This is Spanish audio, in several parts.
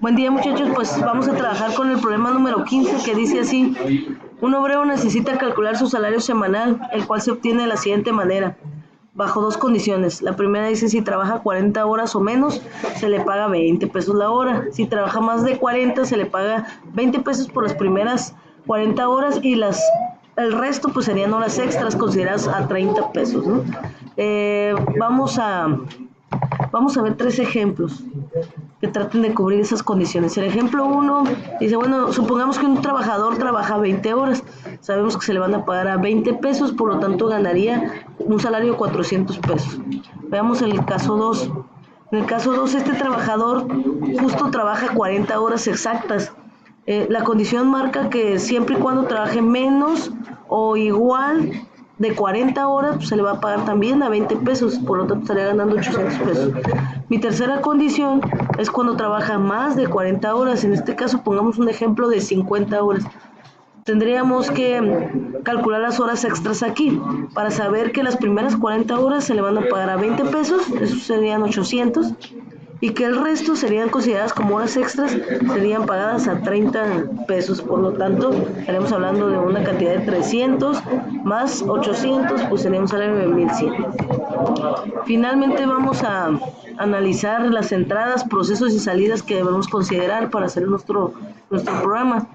Buen día, muchachos, pues vamos a trabajar con el problema número 15 que dice así: un obrero necesita calcular su salario semanal, el cual se obtiene de la siguiente manera, bajo dos condiciones. La primera dice: si trabaja 40 horas o menos, se le paga 20 pesos la hora. Si trabaja más de 40, se le paga 20 pesos por las primeras 40 horas y el resto pues serían horas extras consideradas a 30 pesos, ¿no? Vamos a ver tres ejemplos que traten de cubrir esas condiciones. El ejemplo 1 dice, bueno, supongamos que un trabajador trabaja 20 horas, sabemos que se le van a pagar a 20 pesos, por lo tanto ganaría un salario de 400 pesos. Veamos el caso 2. En el caso 2, este trabajador justo trabaja 40 horas exactas. La condición marca que siempre y cuando trabaje menos o igual de 40 horas, pues se le va a pagar también a 20 pesos, por lo tanto estaría ganando 800 pesos. Mi tercera condición es cuando trabaja más de 40 horas, en este caso pongamos un ejemplo de 50 horas. Tendríamos que calcular las horas extras aquí, para saber que las primeras 40 horas se le van a pagar a 20 pesos, eso serían 800, y que el resto serían consideradas como horas extras, serían pagadas a 30 pesos, por lo tanto estaremos hablando de una cantidad de 300 más 800, pues seríamos hablando de 1100. Finalmente vamos a analizar las entradas, procesos y salidas que debemos considerar para hacer nuestro programa.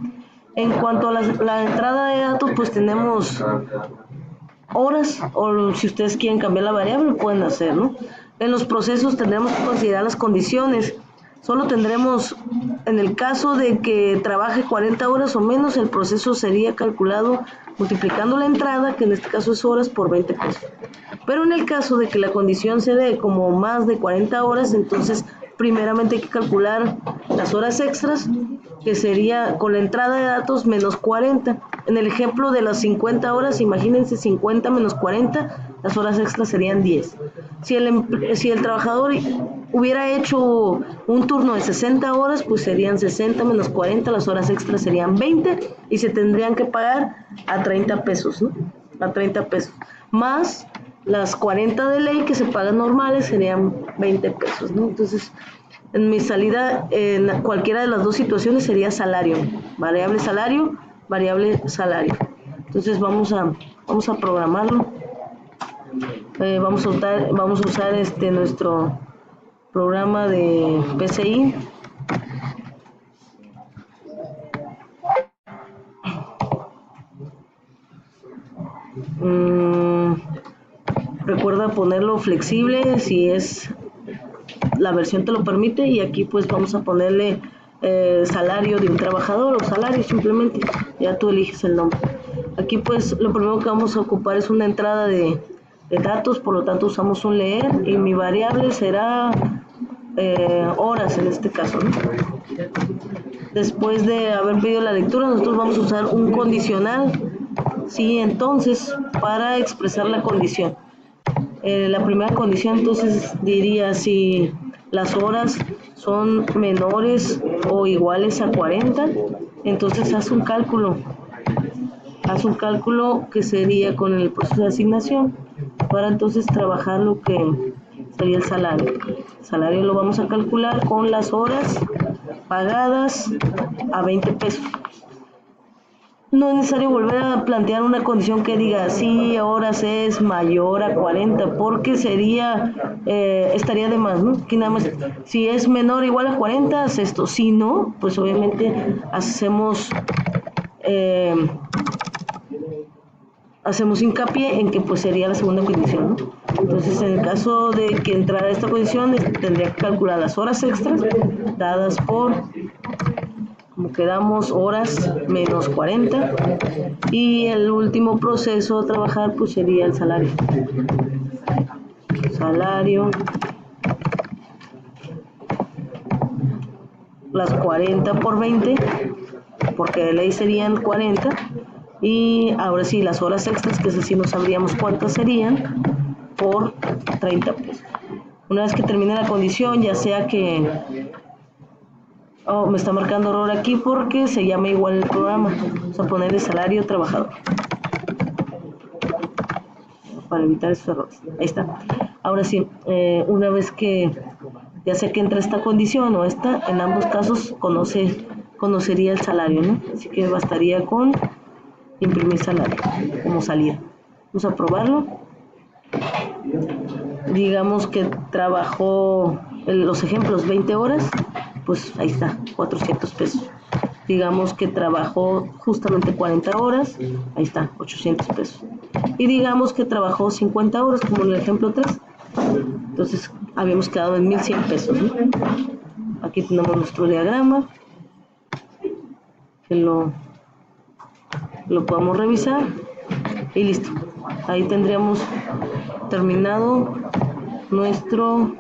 En cuanto a la entrada de datos, pues tenemos horas, o si ustedes quieren cambiar la variable, pueden hacer, ¿no? En los procesos tendremos que considerar las condiciones. Solo tendremos, en el caso de que trabaje 40 horas o menos, el proceso sería calculado multiplicando la entrada, que en este caso es horas, por 20 pesos. Pero en el caso de que la condición se dé como más de 40 horas, entonces primeramente hay que calcular las horas extras, que sería con la entrada de datos menos 40. En el ejemplo de las 50 horas, imagínense 50 menos 40, las horas extras serían 10. Si el trabajador hubiera hecho un turno de 60 horas, pues serían 60 menos 40, las horas extras serían 20 y se tendrían que pagar a 30 pesos, ¿no? A 30 pesos. Más las 40 de ley que se pagan normales serían 20 pesos, ¿no? Entonces, en mi salida, en cualquiera de las dos situaciones sería salario, variable salario, variable salario. Entonces vamos a programarlo. Vamos a usar nuestro programa de PCI. Recuerda ponerlo flexible si es la versión te lo permite, y aquí pues vamos a ponerle salario de un trabajador o salario simplemente, ya tú eliges el nombre. Aquí pues lo primero que vamos a ocupar es una entrada de datos, por lo tanto usamos un leer y mi variable será horas en este caso, ¿no? Después de haber pedido la lectura, nosotros vamos a usar un condicional, sí, entonces para expresar la condición. La primera condición entonces diría si las horas son menores o iguales a 40, entonces haz un cálculo que sería con el proceso de asignación para entonces trabajar lo que sería el salario. El salario lo vamos a calcular con las horas pagadas a 20 pesos. No es necesario volver a plantear una condición que diga si horas es mayor a 40, porque estaría de más, ¿no? Que nada más, si es menor o igual a 40, haz esto. Si no, pues obviamente hacemos hincapié en que pues sería la segunda condición, ¿no? Entonces, en el caso de que entrara esta condición, tendría que calcular las horas extras dadas por, como quedamos, horas menos 40, y el último proceso a trabajar pues sería el salario. Las 40 por 20, porque de ley serían 40, y ahora sí las horas extras, que así no sabríamos cuántas serían, por 30 pesos. Una vez que termine la condición, ya sea que me está marcando error aquí porque se llama igual el programa, vamos a ponerle salario trabajador para evitar esos errores. Ahí está. Ahora sí, una vez que ya sea que entre esta condición o esta, en ambos casos conocería el salario, ¿no? Así que bastaría con imprimir salario como salida. Vamos a probarlo. Digamos que trabajó los ejemplos 20 horas, pues ahí está, 400 pesos. Digamos que trabajó justamente 40 horas, ahí está, 800 pesos. Y digamos que trabajó 50 horas, como en el ejemplo 3, entonces habíamos quedado en 1100 pesos, ¿no? Aquí tenemos nuestro diagrama, que lo podemos revisar y listo. Ahí tendríamos terminado nuestro